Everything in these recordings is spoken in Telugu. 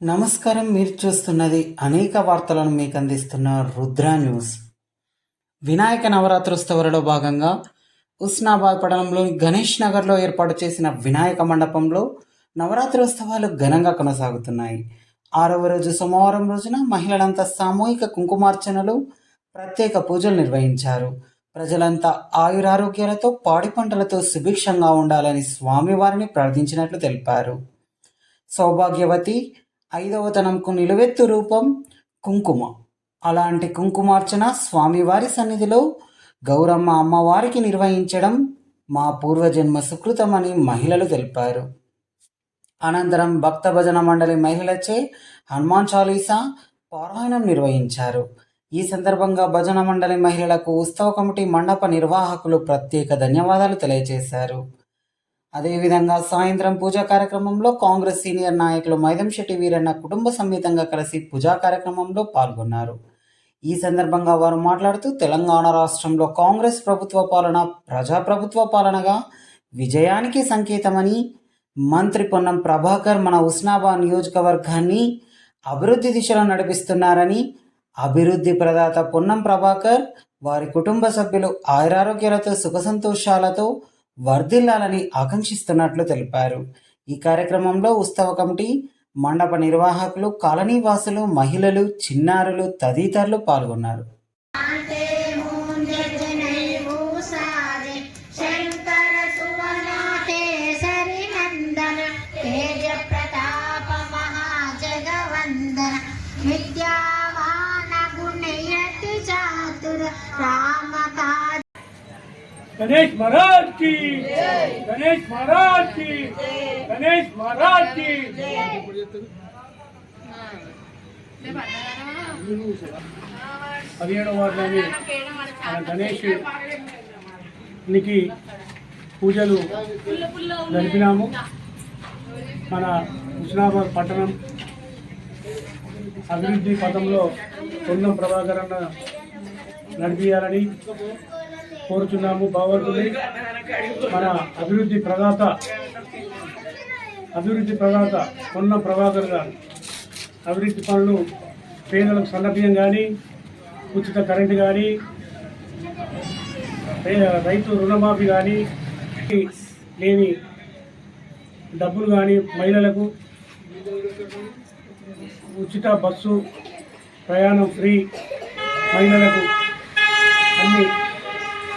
నమస్కారం. మీరు చూస్తున్నది అనేక వార్తలను మీకు అందిస్తున్న రుద్ర న్యూస్. వినాయక నవరాత్రోత్సవాలలో భాగంగా ఉస్నాబాద్ పట్టణంలోని గణేష్ నగర్లో ఏర్పాటు చేసిన వినాయక మండపంలో నవరాత్రోత్సవాలు ఘనంగా కొనసాగుతున్నాయి. 6వ రోజు సోమవారం రోజున మహిళలంతా సామూహిక కుంకుమార్చనలు, ప్రత్యేక పూజలు నిర్వహించారు. ప్రజలంతా ఆయురారోగ్యాలతో, పాడి పంటలతో సుభిక్షంగా ఉండాలని స్వామివారిని ప్రార్థించినట్లు తెలిపారు. సౌభాగ్యవతి 5వ తనంకు నిలువెత్తు రూపం కుంకుమ. అలాంటి కుంకుమార్చన స్వామివారి సన్నిధిలో గౌరమ్మ అమ్మవారికి నిర్వహించడం మా పూర్వజన్మ సుకృతమని మహిళలు తెలిపారు. అనంతరం భక్త భజన మండలి మహిళలచే హనుమాన్ చాలీసా పారాయణం నిర్వహించారు. ఈ సందర్భంగా భజన మండలి మహిళలకు ఉత్సవ కమిటీ మండప నిర్వాహకులు ప్రత్యేక ధన్యవాదాలు తెలియజేశారు. అదేవిధంగా సాయంత్రం పూజా కార్యక్రమంలో కాంగ్రెస్ సీనియర్ నాయకులు మైదంశెట్టి వీరన్న కుటుంబ సమేతంగా కలిసి పూజా కార్యక్రమంలో పాల్గొన్నారు. ఈ సందర్భంగా వారు మాట్లాడుతూ తెలంగాణ రాష్ట్రంలో కాంగ్రెస్ ప్రభుత్వ పాలన ప్రజాప్రభుత్వ పాలనగా విజయానికి సంకేతమని, మంత్రి పొన్నం ప్రభాకర్ మన ఉస్నాబాద్ నియోజకవర్గాన్ని అభివృద్ధి దిశలో నడిపిస్తున్నారని, అభివృద్ధి ప్రదాత పొన్నం ప్రభాకర్ వారి కుటుంబ సభ్యులు ఆయురారోగ్యాలతో సుఖ సంతోషాలతో వర్ధిల్లాలని ఆకాంక్షిస్తున్నట్లు తెలిపారు. ఈ కార్యక్రమంలో ఉత్సవ కమిటీ, మండప నిర్వాహకులు, కాలనీ వాసులు, మహిళలు, చిన్నారులు తదితరులు పాల్గొన్నారు. गणेश महाराज की, गणेश महाराज की, गणेश महाराज की. 17వ వార్డులోని గణేష్నికి పూజలు జరిపినాము. మన హుస్నాబాద్ పట్టణం అభివృద్ధి పథంలో పొన్నం ప్రభాకర్ అన్న నడిపియాలని కోరుచున్నాము. భగవంతుని మన అభివృద్ధి ప్రదాత పొన్నం ప్రభాకర్ గారు అభివృద్ధి పనులు, పేదలకు సన్నబియ్యం కానీ, ఉచిత కరెంటు కానీ, రైతు రుణమాఫీ కానీ, లేని డబ్బులు కానీ, మహిళలకు ఉచిత బస్సు ప్రయాణం ఫ్రీ, మహిళలకు అన్ని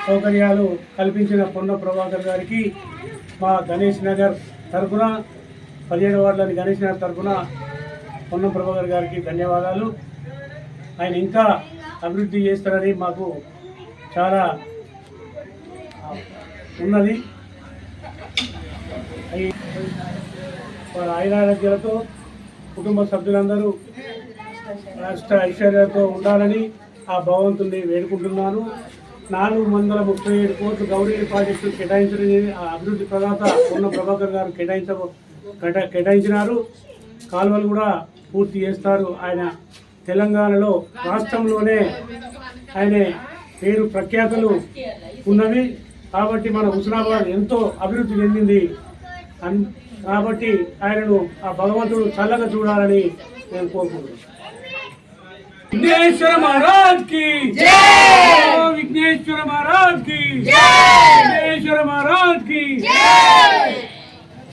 సౌకర్యాలు కల్పించిన పొన్నం ప్రభాకర్ గారికి మా గణేష్ నగర్ తరఫున, 17వ వార్డులోని గణేష్ నగర్ తరఫున పొన్నం ప్రభాకర్ గారికి ధన్యవాదాలు. ఆయన ఇంకా అభివృద్ధి చేస్తారని మాకు చాలా ఉన్నది. ఆయురారోగ్యాలతో కుటుంబ సభ్యులందరూ రాష్ట్ర ఐశ్వర్యాలతో ఉండాలని ఆ భగవంతుని వేడుకుంటున్నాను. 437 కోట్లు గౌరీ ప్రాజెక్టు కేటాయించడం అభివృద్ధి ప్రదాత పొన్నం ప్రభాకర్ గారు కేటాయించినారు. కాలువలు కూడా పూర్తి చేస్తారు. ఆయన తెలంగాణలో రాష్ట్రంలోనే ఆయన పేరు ప్రఖ్యాతలు ఉన్నవి. కాబట్టి మన హుస్నాబాద్ ఎంతో అభివృద్ధి చెందింది. కాబట్టి ఆయనను ఆ భగవంతుడు చల్లగా చూడాలని నేను కోరుకుంటున్నాను. विघ्नेश्वर महाराज की जय, विघ्नेश्वर महाराज की जय, विघ्नेश्वर महाराज की जय.